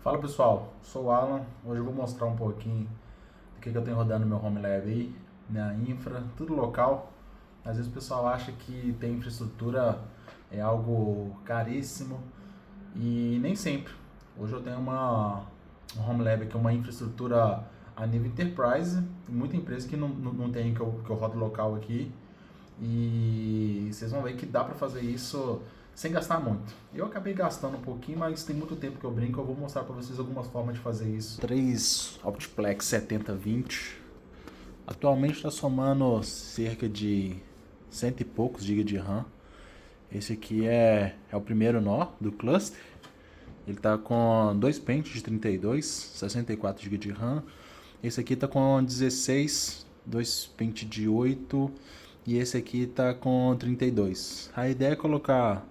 Fala pessoal, sou o Alan. Hoje eu vou mostrar um pouquinho do que eu tenho rodando no meu home lab aí, minha infra, tudo local. Às vezes o pessoal acha que ter infraestrutura é algo caríssimo e nem sempre. Hoje eu tenho um home lab aqui, uma infraestrutura a nível enterprise, tem muita empresa que não tem que eu rodo local aqui. E vocês vão ver que dá para fazer isso sem gastar muito. Eu acabei gastando um pouquinho, mas tem muito tempo que eu brinco. Eu vou mostrar para vocês algumas formas de fazer isso. Três Optiplex 7020. Atualmente está somando cerca de cento e poucos GB de RAM. Esse aqui é o primeiro nó do cluster. Ele está com dois pentes de 32, 64 GB de RAM. Esse aqui está com 16, dois pentes de 8 e esse aqui está com 32. A ideia é colocar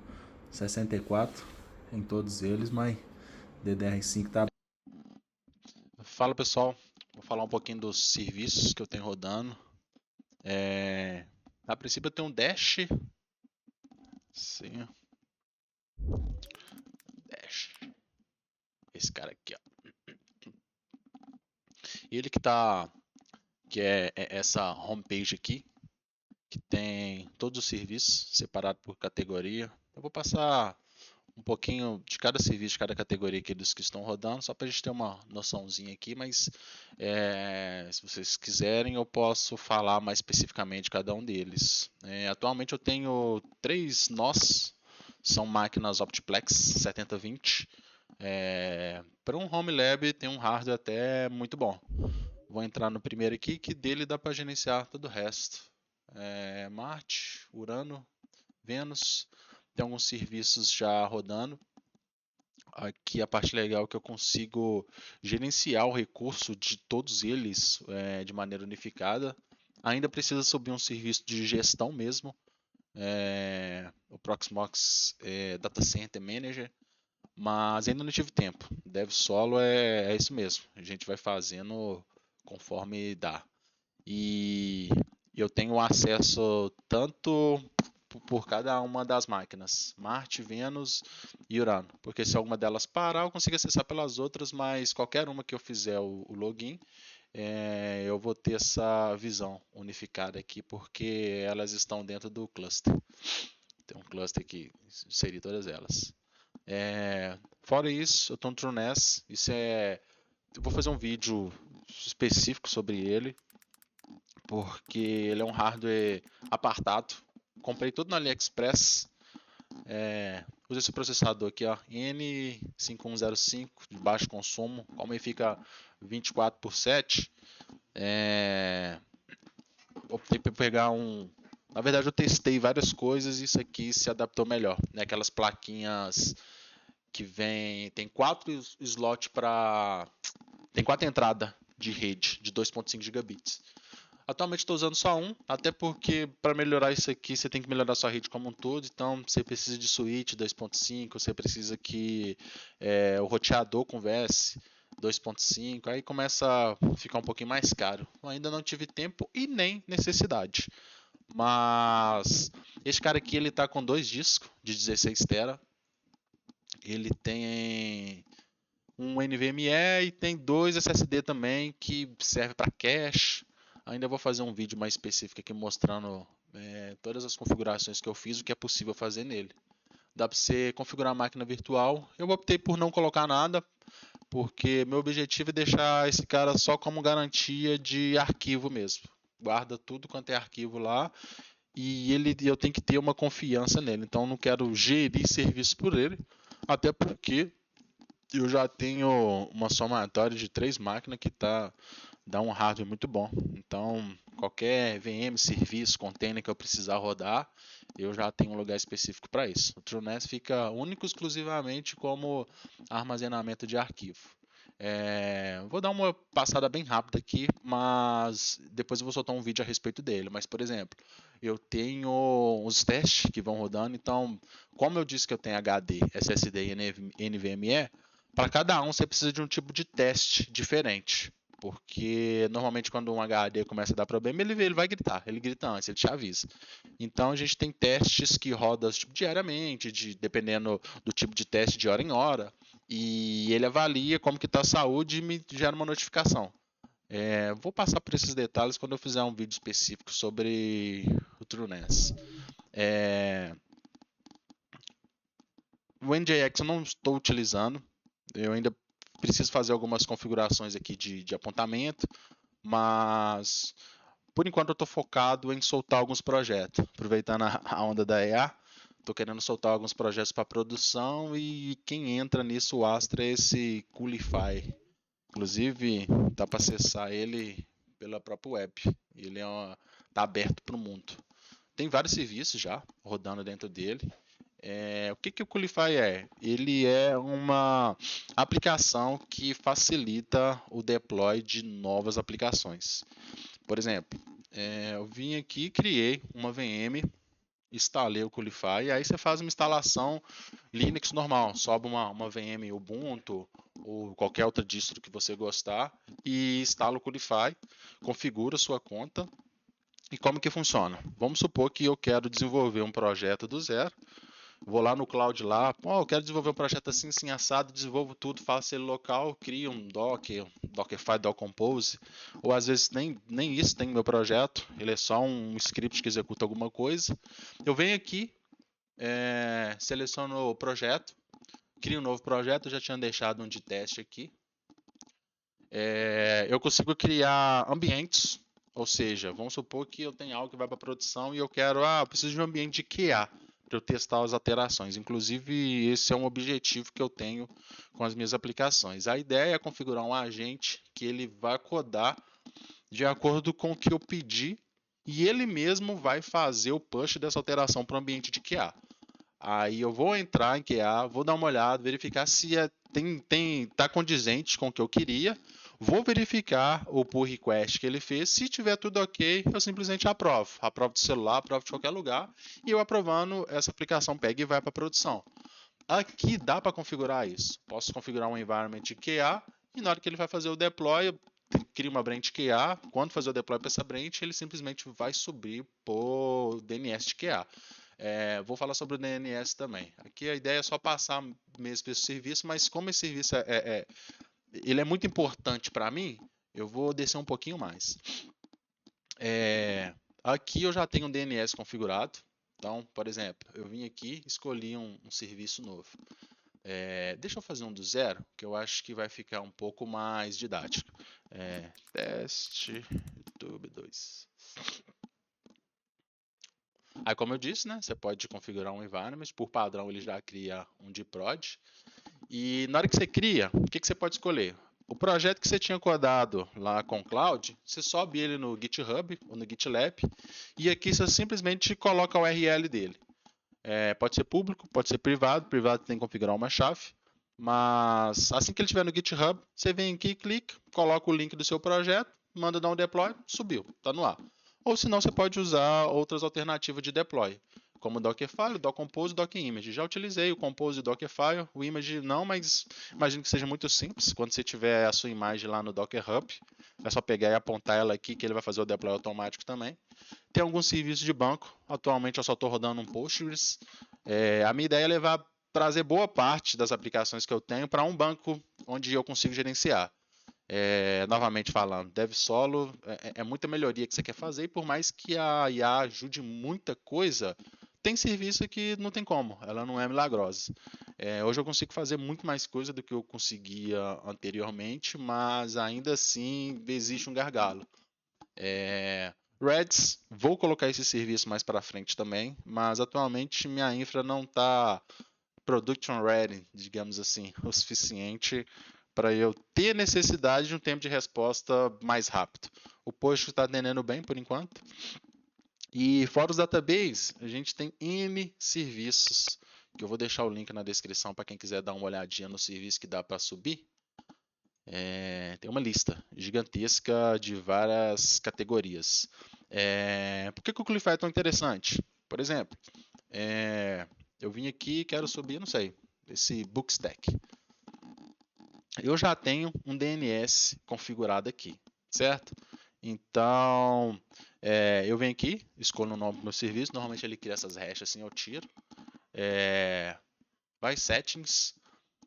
64 em todos eles, mas DDR5 tá. Fala pessoal, vou falar um pouquinho dos serviços que eu tenho rodando. A princípio eu tenho um Dash. Sim, Dash. Esse cara aqui, ó. Ele que é essa homepage aqui, que tem todos os serviços separados por categoria. Eu vou passar um pouquinho de cada serviço, de cada categoria aqui dos que estão rodando, só para a gente ter uma noçãozinha aqui, mas se vocês quiserem eu posso falar mais especificamente de cada um deles. Atualmente eu tenho 3 nós, são máquinas Optiplex 7020. Para um home lab tem um hardware até muito bom. Vou entrar no primeiro aqui, que dele dá para gerenciar todo o resto. Marte, Urano, Vênus, tem alguns serviços já rodando. Aqui a parte legal é que eu consigo gerenciar o recurso de todos eles de maneira unificada. Ainda precisa subir um serviço de gestão mesmo, o Proxmox Data Center Manager, mas ainda não tive tempo. Dev solo é isso mesmo, a gente vai fazendo conforme dá. E eu tenho acesso tanto por cada uma das máquinas, Marte, Vênus e Urano, porque se alguma delas parar, eu consigo acessar pelas outras, mas qualquer uma que eu fizer o login, eu vou ter essa visão unificada aqui, porque elas estão dentro do cluster. Tem um cluster que inserir todas elas. Fora isso, eu estou no TrueNAS. Eu vou fazer um vídeo específico sobre ele, porque ele é um hardware apartado. Comprei tudo no AliExpress. Usa esse processador aqui, ó, N5105 de baixo consumo. Como ele fica 24 por 7, optei por pegar um. Na verdade, eu testei várias coisas e isso aqui se adaptou melhor. Aquelas plaquinhas que tem 4 slots para. Tem 4 entradas de rede de 2.5 gigabits. Atualmente estou usando só um, até porque para melhorar isso aqui você tem que melhorar sua rede como um todo. Então você precisa de switch 2.5, você precisa que o roteador converse 2.5, aí começa a ficar um pouquinho mais caro. Eu ainda não tive tempo e nem necessidade. Mas esse cara aqui ele tá com 2 discos de 16 TB. Ele tem um NVMe e tem 2 SSD também que serve para cache. Ainda vou fazer um vídeo mais específico aqui mostrando todas as configurações que eu fiz, o que é possível fazer nele. Dá para você configurar a máquina virtual. Eu optei por não colocar nada, porque meu objetivo é deixar esse cara só como garantia de arquivo mesmo. Guarda tudo quanto é arquivo lá e eu tenho que ter uma confiança nele. Então eu não quero gerir serviço por ele, até porque eu já tenho uma somatória de 3 máquinas que dá um hardware muito bom. Então, qualquer VM, serviço, container que eu precisar rodar, eu já tenho um lugar específico para isso. O TrueNAS fica único e exclusivamente como armazenamento de arquivo. Vou dar uma passada bem rápida aqui, mas depois eu vou soltar um vídeo a respeito dele. Mas, por exemplo, eu tenho os testes que vão rodando. Então, como eu disse que eu tenho HD, SSD e NVMe, para cada um você precisa de um tipo de teste diferente. Porque normalmente quando um HD começa a dar problema, ele vai gritar. Ele grita antes, ele te avisa. Então a gente tem testes que rodam tipo, diariamente, dependendo do tipo de teste de hora em hora. e ele avalia como que está a saúde e me gera uma notificação. Vou passar por esses detalhes quando eu fizer um vídeo específico sobre o TrueNAS. O NJX eu não estou utilizando, eu ainda preciso fazer algumas configurações aqui de apontamento, mas por enquanto eu estou focado em soltar alguns projetos. Aproveitando a onda da EA, estou querendo soltar alguns projetos para produção e quem entra nisso, o Astra, é esse Coolify. Inclusive, dá para acessar ele pela própria web. Ele está aberto para o mundo. Tem vários serviços já rodando dentro dele. O que o Coolify é? Ele é uma aplicação que facilita o deploy de novas aplicações. Por exemplo, eu vim aqui, criei uma VM, instalei o Coolify, aí você faz uma instalação Linux normal, sobe uma VM Ubuntu ou qualquer outra distro que você gostar e instala o Coolify, configura sua conta. E como que funciona? Vamos supor que eu quero desenvolver um projeto do zero. Vou lá no cloud lá, eu quero desenvolver um projeto assim, assim, assado, desenvolvo tudo, faço ele local, crio um Docker, Dockerfile, Docker ou às vezes nem isso tem no meu projeto, ele é só um script que executa alguma coisa. Eu venho aqui, seleciono o projeto, crio um novo projeto, eu já tinha deixado um de teste aqui. Eu consigo criar ambientes, ou seja, vamos supor que eu tenho algo que vai para produção e eu quero, eu preciso de um ambiente de QA para eu testar as alterações. Inclusive, esse é um objetivo que eu tenho com as minhas aplicações. A ideia é configurar um agente que ele vai codar de acordo com o que eu pedi e ele mesmo vai fazer o push dessa alteração para o ambiente de QA. Aí eu vou entrar em QA, vou dar uma olhada, verificar se tá condizente com o que eu queria. Vou verificar o pull request que ele fez. Se tiver tudo ok, eu simplesmente aprovo. Aprovo do celular, aprovo de qualquer lugar. E eu aprovando, essa aplicação pega e vai para produção. Aqui dá para configurar isso. Posso configurar um environment de QA e na hora que ele vai fazer o deploy, eu crio uma branch QA. Quando fazer o deploy para essa branch, ele simplesmente vai subir por DNS de QA. Vou falar sobre o DNS também. Aqui a ideia é só passar mesmo esse serviço, mas como esse serviço ele é muito importante para mim, eu vou descer um pouquinho mais. Aqui eu já tenho um DNS configurado. Então, por exemplo, eu vim aqui, escolhi um serviço novo. Deixa eu fazer um do zero, que eu acho que vai ficar um pouco mais didático. Teste YouTube 2. Aí, como eu disse, né, você pode configurar um environment. Por padrão, ele já cria um de prod. E na hora que você cria, o que você pode escolher? O projeto que você tinha codado lá com o Cloud, você sobe ele no GitHub ou no GitLab e aqui você simplesmente coloca o URL dele. Pode ser público, pode ser privado. Privado tem que configurar uma chave. Mas assim que ele estiver no GitHub, você vem aqui, clica, coloca o link do seu projeto, manda dar um deploy, subiu, está no ar. Ou senão você pode usar outras alternativas de deploy, como o Dockerfile, o Doccompose e o Dockimage. Já utilizei o Compose e o Dockerfile, o Image não, mas imagino que seja muito simples. Quando você tiver a sua imagem lá no Docker Hub, é só pegar e apontar ela aqui que ele vai fazer o deploy automático também. Tem alguns serviços de banco, atualmente eu só estou rodando um Postgres. A minha ideia é trazer boa parte das aplicações que eu tenho para um banco onde eu consigo gerenciar. Novamente falando, Dev Solo é muita melhoria que você quer fazer, e por mais que a IA ajude muita coisa, tem serviço que não tem como, ela não é milagrosa. Hoje eu consigo fazer muito mais coisa do que eu conseguia anteriormente, mas ainda assim existe um gargalo. Reds, vou colocar esse serviço mais para frente também, mas atualmente minha infra não está production ready, digamos assim, o suficiente para eu ter necessidade de um tempo de resposta mais rápido. O Postgres está atendendo bem por enquanto. E fora os databases, a gente tem N serviços, que eu vou deixar o link na descrição para quem quiser dar uma olhadinha no serviço que dá para subir. Tem uma lista gigantesca de várias categorias. Por que o Coolify é tão interessante? Por exemplo, eu vim aqui e quero subir, não sei, esse Bookstack. Eu já tenho um DNS configurado aqui, certo? Então, eu venho aqui, escolho o nome do meu serviço, normalmente ele cria essas hashes assim, eu tiro. Vai settings,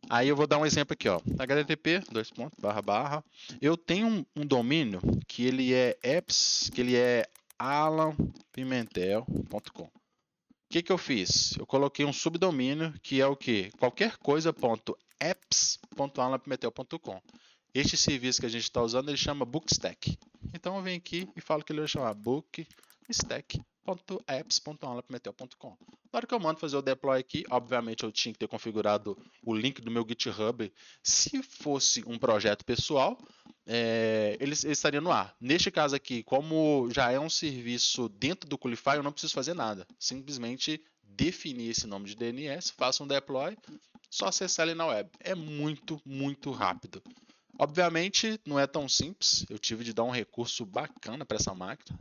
Aí eu vou dar um exemplo aqui, ó. HTTP, eu tenho um domínio que ele é alanpimentel.com. O que eu fiz? Eu coloquei um subdomínio que é o quê? Qualquer coisa.apps.alanpimentel.com. Este serviço que a gente está usando, ele chama Bookstack. Então eu venho aqui e falo que ele vai chamar bookstack.apps.alanpimentel.com. Na hora que eu mando fazer o deploy aqui, obviamente eu tinha que ter configurado o link do meu GitHub. Se fosse um projeto pessoal, ele estaria no ar. Neste caso aqui, como já é um serviço dentro do Qlify, eu não preciso fazer nada. Simplesmente definir esse nome de DNS, faça um deploy, só acessar ele na web. É muito, muito rápido. Obviamente, não é tão simples. Eu tive de dar um recurso bacana para essa máquina.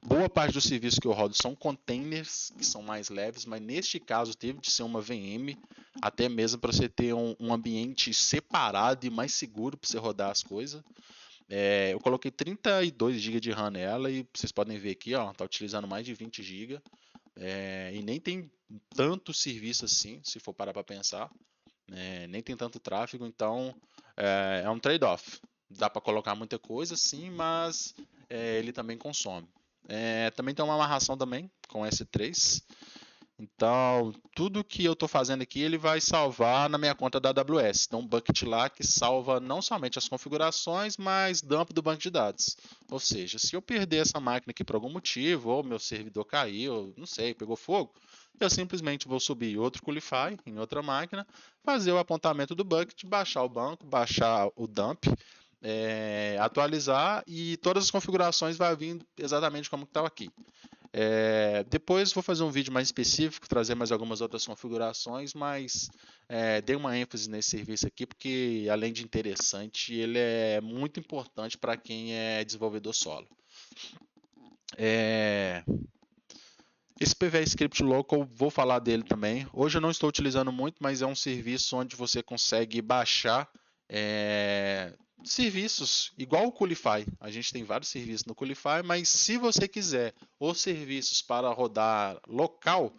Boa parte dos serviços que eu rodo são containers, que são mais leves, mas neste caso teve de ser uma VM, até mesmo para você ter um ambiente separado e mais seguro para você rodar as coisas. Eu coloquei 32 GB de RAM nela e vocês podem ver aqui, está utilizando mais de 20 GB. E nem tem tanto serviço assim, se for parar para pensar. Nem tem tanto tráfego, então é um trade-off. Dá para colocar muita coisa, sim, mas ele também consome. Também tem uma amarração também com S3. Então, tudo que eu estou fazendo aqui, ele vai salvar na minha conta da AWS. Tem um bucket lá que salva não somente as configurações, mas dump do banco de dados. Ou seja, se eu perder essa máquina aqui por algum motivo, ou meu servidor caiu, não sei, pegou fogo, eu simplesmente vou subir outro Qlify em outra máquina, fazer o apontamento do bucket, baixar o banco, baixar o dump, atualizar e todas as configurações vão vir exatamente como estava aqui. Depois vou fazer um vídeo mais específico, trazer mais algumas outras configurações, mas dei uma ênfase nesse serviço aqui porque, além de interessante, ele é muito importante para quem é desenvolvedor solo. Esse PV Script Local, vou falar dele também. Hoje eu não estou utilizando muito, mas é um serviço onde você consegue baixar serviços, igual o Qlify. A gente tem vários serviços no Qlify, mas se você quiser os serviços para rodar local,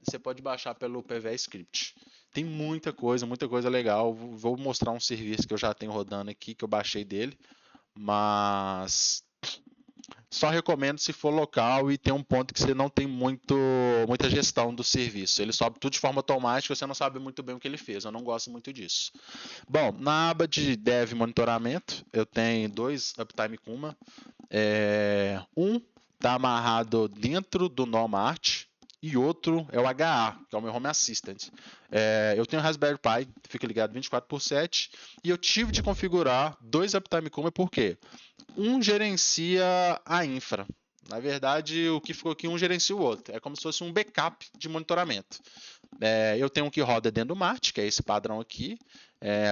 você pode baixar pelo PV Script. Tem muita coisa legal. Vou mostrar um serviço que eu já tenho rodando aqui, que eu baixei dele, mas só recomendo se for local e tem um ponto que você não tem muita gestão do serviço. Ele sobe tudo de forma automática, você não sabe muito bem o que ele fez. Eu não gosto muito disso. Bom, na aba de Dev Monitoramento, eu tenho 2 Uptime Kuma. Um está amarrado dentro do Nomart e outro é o HA, que é o meu Home Assistant. Eu tenho um Raspberry Pi, fica ligado 24/7, e eu tive de configurar 2 Uptime Kuma, por quê? Um gerencia a infra. Na verdade, o que ficou aqui, um gerencia o outro. É como se fosse um backup de monitoramento. Eu tenho um que roda dentro do Mart, que é esse padrão aqui.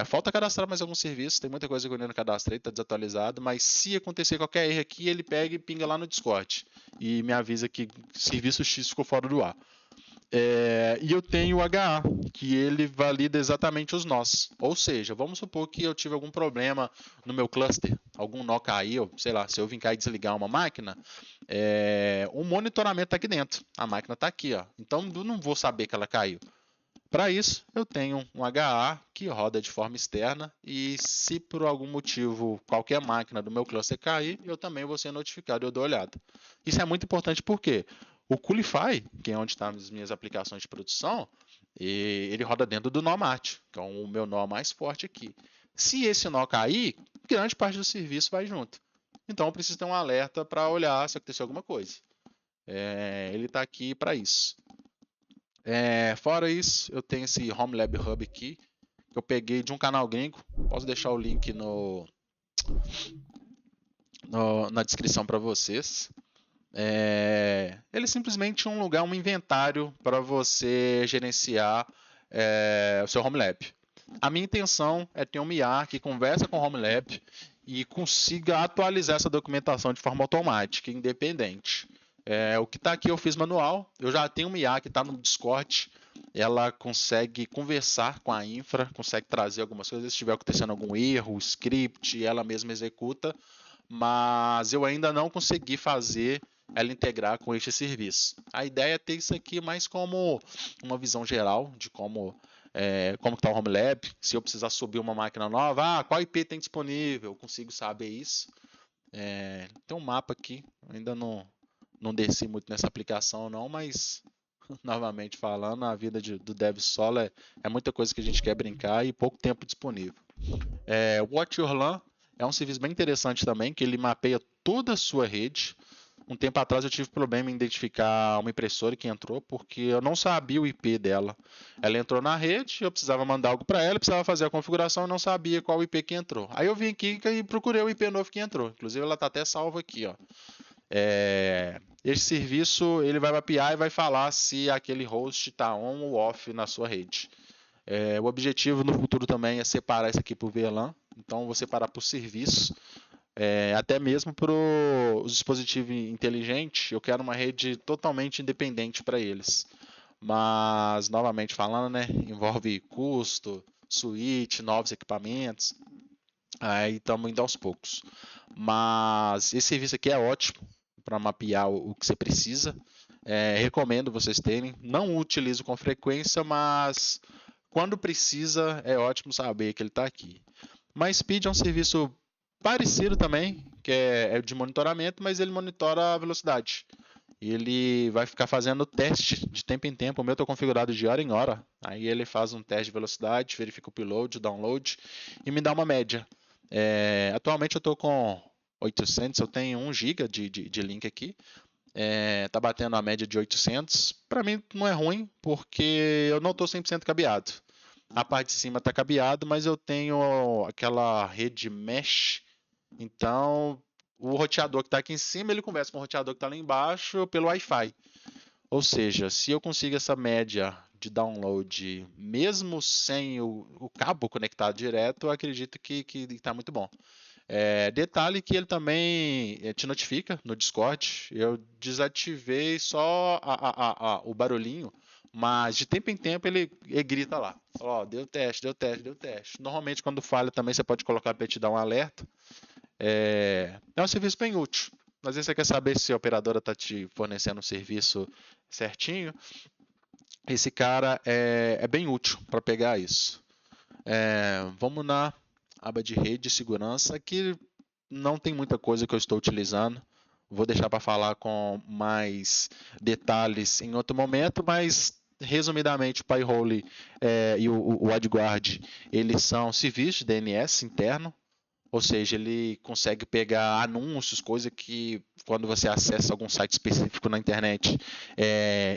Falta cadastrar mais alguns serviços, tem muita coisa que eu ainda não cadastrei, está desatualizado, mas se acontecer qualquer erro aqui, ele pega e pinga lá no Discord e me avisa que serviço X ficou fora do ar. E eu tenho o HA, que ele valida exatamente os nós. Ou seja, vamos supor que eu tive algum problema no meu cluster, algum nó caiu, sei lá, se eu vim cá e desligar uma máquina, o monitoramento está aqui dentro. A máquina está aqui, ó. Então eu não vou saber que ela caiu. Para isso, eu tenho um HA que roda de forma externa e se por algum motivo qualquer máquina do meu cluster cair, eu também vou ser notificado e eu dou olhada. Isso é muito importante porque o Qlify, que é onde estão as minhas aplicações de produção, ele roda dentro do Nomart, que é o meu nó mais forte aqui. Se esse nó cair, grande parte do serviço vai junto. Então eu preciso ter um alerta para olhar se acontecer alguma coisa. Ele está aqui para isso. Fora isso, eu tenho esse Home Lab Hub aqui, que eu peguei de um canal gringo. Posso deixar o link na descrição para vocês. Ele é simplesmente um lugar, um inventário para você gerenciar o seu Home Lab. A minha intenção é ter um IA que conversa com o Home Lab e consiga atualizar essa documentação de forma automática, independente. O que está aqui eu fiz manual. Eu já tenho uma IA que está no Discord. Ela consegue conversar com a infra, consegue trazer algumas coisas. Se estiver acontecendo algum erro, o script, ela mesma executa. Mas eu ainda não consegui fazer ela integrar com este serviço. A ideia é ter isso aqui mais como uma visão geral de como como que está o Home Lab, se eu precisar subir uma máquina nova, qual IP tem disponível, eu consigo saber isso. Tem um mapa aqui, ainda não desci muito nessa aplicação não, mas novamente falando, a vida do dev solo é muita coisa que a gente quer brincar e pouco tempo disponível. O Watch Your LAN é um serviço bem interessante também, que ele mapeia toda a sua rede. Um tempo atrás eu tive problema em identificar uma impressora que entrou, porque eu não sabia o IP dela. Ela entrou na rede, eu precisava mandar algo para ela, precisava fazer a configuração, eu não sabia qual IP que entrou. Aí eu vim aqui e procurei o IP novo que entrou. Inclusive ela está até salva aqui, ó. Esse serviço ele vai mapear e vai falar se aquele host está on ou off na sua rede. O objetivo no futuro também é separar isso aqui por VLAN. Então vou separar por serviço. Até mesmo para os dispositivos inteligentes, eu quero uma rede totalmente independente para eles. Mas, novamente falando, né, envolve custo, switch, novos equipamentos. Aí estamos indo aos poucos. Mas esse serviço aqui é ótimo para mapear o que você precisa. Recomendo vocês terem. Não utilizo com frequência, mas quando precisa é ótimo saber que ele está aqui. MySpeed é um serviço parecido também, que é de monitoramento, mas ele monitora a velocidade. Ele vai ficar fazendo teste de tempo em tempo. O meu está configurado de hora em hora. Aí ele faz um teste de velocidade, verifica o upload, o download e me dá uma média. Atualmente eu estou com 800, eu tenho 1 GB de link aqui. Tá batendo a média de 800. Para mim não é ruim, porque eu não estou 100% cabeado. A parte de cima está cabeado, mas eu tenho aquela rede mesh. Então, o roteador que está aqui em cima, ele conversa com o roteador que está lá embaixo pelo Wi-Fi. Ou seja, se eu consigo essa média de download, mesmo sem o cabo conectado direto, eu acredito que está muito bom. Detalhe que ele também te notifica no Discord. Eu desativei só o barulhinho, mas de tempo em tempo ele grita lá. Deu teste, deu teste, deu teste. Normalmente quando falha também você pode colocar para te dar um alerta. É um serviço bem útil. Às vezes você quer saber se a operadora está te fornecendo um serviço certinho. Esse cara é bem útil para pegar isso. Vamos na aba de rede de segurança. Aqui não tem muita coisa que eu estou utilizando. Vou deixar para falar com mais detalhes em outro momento, mas resumidamente o Pi-hole e o WildGuard, eles são serviços de DNS interno. Ou seja, ele consegue pegar anúncios, coisa que quando você acessa algum site específico na internet,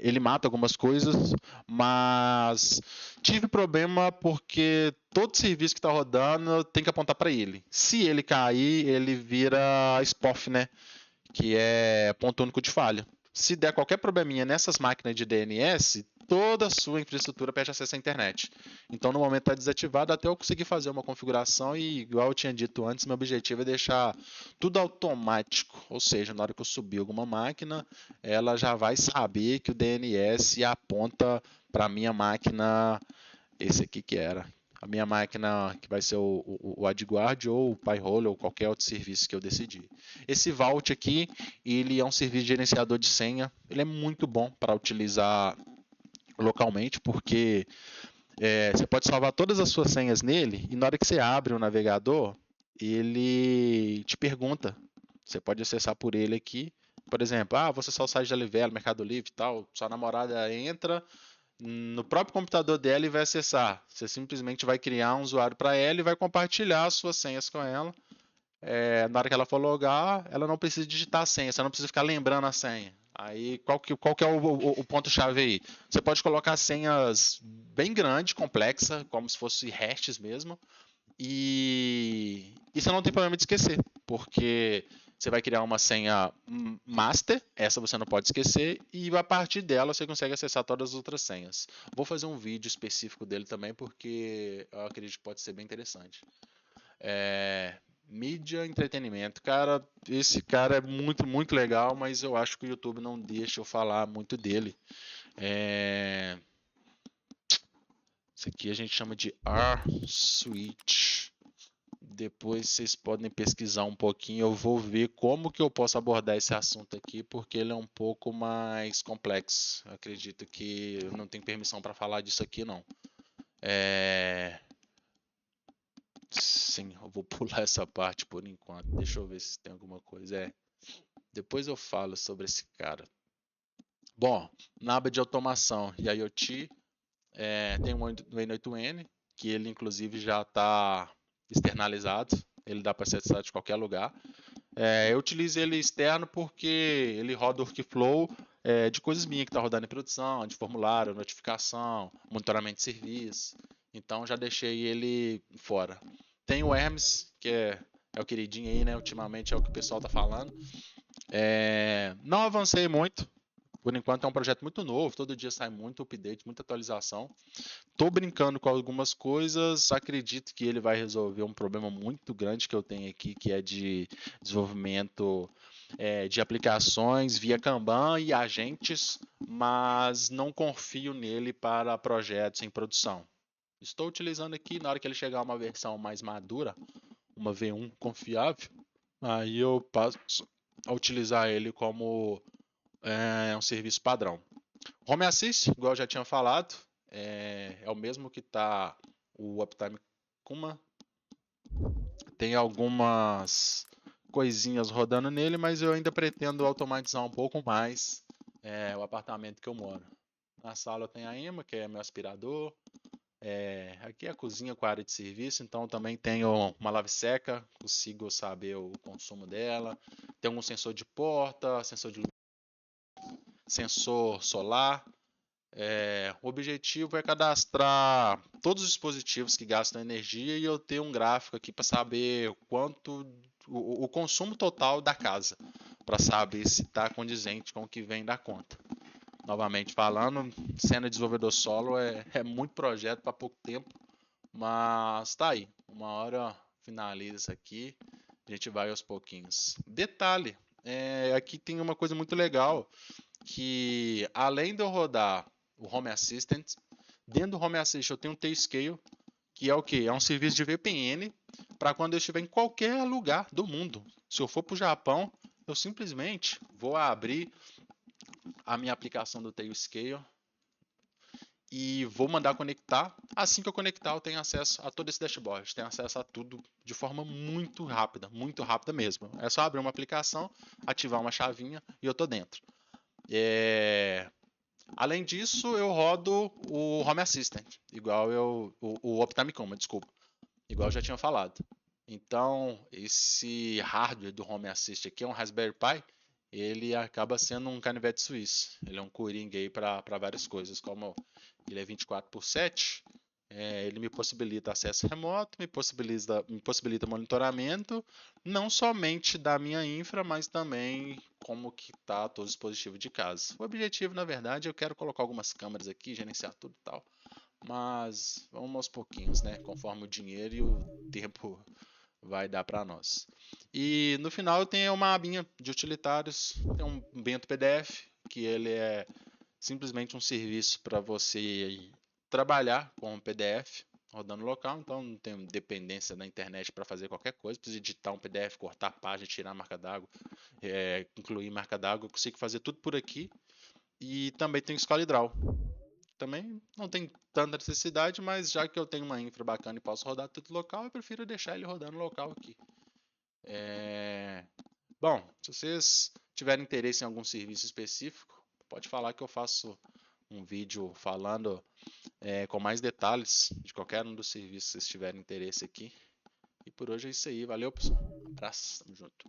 ele mata algumas coisas, mas tive problema porque todo serviço que está rodando tem que apontar para ele. Se ele cair, ele vira SPOF, né? Que é ponto único de falha. Se der qualquer probleminha nessas máquinas de DNS, toda a sua infraestrutura perde acesso à internet. Então, no momento está desativado até eu conseguir fazer uma configuração e, igual eu tinha dito antes, meu objetivo é deixar tudo automático. Ou seja, na hora que eu subir alguma máquina, ela já vai saber que o DNS aponta para a minha máquina, esse aqui que era. A minha máquina que vai ser o AdGuard ou o Pi-hole ou qualquer outro serviço que eu decidir. Esse Vault aqui, ele é um serviço de gerenciador de senha. Ele é muito bom para utilizar localmente, porque você pode salvar todas as suas senhas nele e na hora que você abre o navegador, ele te pergunta. Você pode acessar por ele aqui. Por exemplo, vou acessar o site da Livelo, Mercado Livre e tal. Sua namorada entra no próprio computador dela e vai acessar. Você simplesmente vai criar um usuário para ela e vai compartilhar as suas senhas com ela. Na hora que ela for logar, ela não precisa digitar a senha, você não precisa ficar lembrando a senha. Aí, qual que é o ponto-chave aí? Você pode colocar senhas bem grandes, complexas, como se fosse hashes mesmo, e você não tem problema de esquecer, porque você vai criar uma senha master, essa você não pode esquecer, e a partir dela você consegue acessar todas as outras senhas. Vou fazer um vídeo específico dele também, porque eu acredito que pode ser bem interessante. Mídia, entretenimento. Cara, esse cara é muito, muito legal, mas eu acho que o YouTube não deixa eu falar muito dele. Isso aqui a gente chama de R-Switch. Depois vocês podem pesquisar um pouquinho. Eu vou ver como que eu posso abordar esse assunto aqui, porque ele é um pouco mais complexo. Eu acredito que eu não tenho permissão para falar disso aqui, não. É... Sim, eu vou pular essa parte por enquanto. Deixa eu ver se tem alguma coisa. Depois eu falo sobre esse cara. Bom, na aba de automação e IoT, tem o N8N, que ele inclusive já está externalizado. Ele dá para ser acessado de qualquer lugar. Eu utilizo ele externo porque ele roda o workflow de coisas minhas que está rodando em produção, de formulário, notificação, monitoramento de serviço. Então já deixei ele fora. Tem o Hermes, que é o queridinho aí, né? Ultimamente é o que o pessoal está falando. Não avancei muito. Por enquanto é um projeto muito novo, todo dia sai muito update, muita atualização. Tô brincando com algumas coisas, acredito que ele vai resolver um problema muito grande que eu tenho aqui, que é de desenvolvimento de aplicações via Kanban e agentes, mas não confio nele para projetos em produção. Estou utilizando aqui, na hora que ele chegar a uma versão mais madura, uma V1 confiável, aí eu passo a utilizar ele como um serviço padrão. Home Assist, igual eu já tinha falado, é o mesmo que está o Uptime Kuma. Tem algumas coisinhas rodando nele, mas eu ainda pretendo automatizar um pouco mais o apartamento que eu moro. Na sala eu tenho a Emma, que é meu aspirador. Aqui é a cozinha com a área de serviço, então também tenho uma lave-seca, consigo saber o consumo dela. Tem um sensor de porta, sensor solar. O objetivo é cadastrar todos os dispositivos que gastam energia e eu ter um gráfico aqui para saber quanto o consumo total da casa, para saber se está condizente com o que vem da conta. Novamente falando, sendo desenvolvedor solo é muito projeto para pouco tempo, mas tá aí. Uma hora finaliza isso aqui, a gente vai aos pouquinhos. Detalhe, aqui tem uma coisa muito legal, que além de eu rodar o Home Assistant, dentro do Home Assistant eu tenho um T-Scale, que é o que? É um serviço de VPN para quando eu estiver em qualquer lugar do mundo. Se eu for para o Japão, eu simplesmente vou abrir a minha aplicação do T-Scale e vou mandar conectar. Assim que eu conectar, eu tenho acesso a todo esse dashboard, tenho acesso a tudo de forma muito rápida mesmo. É só abrir uma aplicação, ativar uma chavinha e eu tô dentro. Além disso, eu rodo o Home Assistant, igual o Optime Coma, desculpa, igual eu já tinha falado. Então, esse hardware do Home Assistant aqui é um Raspberry Pi, ele acaba sendo um canivete suíço. Ele é um coringa aí para várias coisas, como ele é 24/7, ele me possibilita acesso remoto, me possibilita monitoramento, não somente da minha infra, mas também como que está todo o dispositivo de casa. O objetivo, na verdade, eu quero colocar algumas câmeras aqui, gerenciar tudo e tal. Mas vamos aos pouquinhos, né? Conforme o dinheiro e o tempo vai dar para nós. E no final eu tenho uma abinha de utilitários, tem um Bento PDF, que ele é simplesmente um serviço para você trabalhar com um PDF rodando local, então não tem dependência da internet para fazer qualquer coisa, precisa editar um PDF, cortar a página, tirar a marca d'água, incluir marca d'água, eu consigo fazer tudo por aqui. E também tem ScaleDraw. Também não tem tanta necessidade, mas já que eu tenho uma infra bacana e posso rodar tudo local, eu prefiro deixar ele rodando local aqui. Bom, se vocês tiverem interesse em algum serviço específico, pode falar que eu faço um vídeo falando com mais detalhes de qualquer um dos serviços que vocês tiverem interesse aqui. E por hoje é isso aí. Valeu, pessoal. Um abraço. Tamo junto.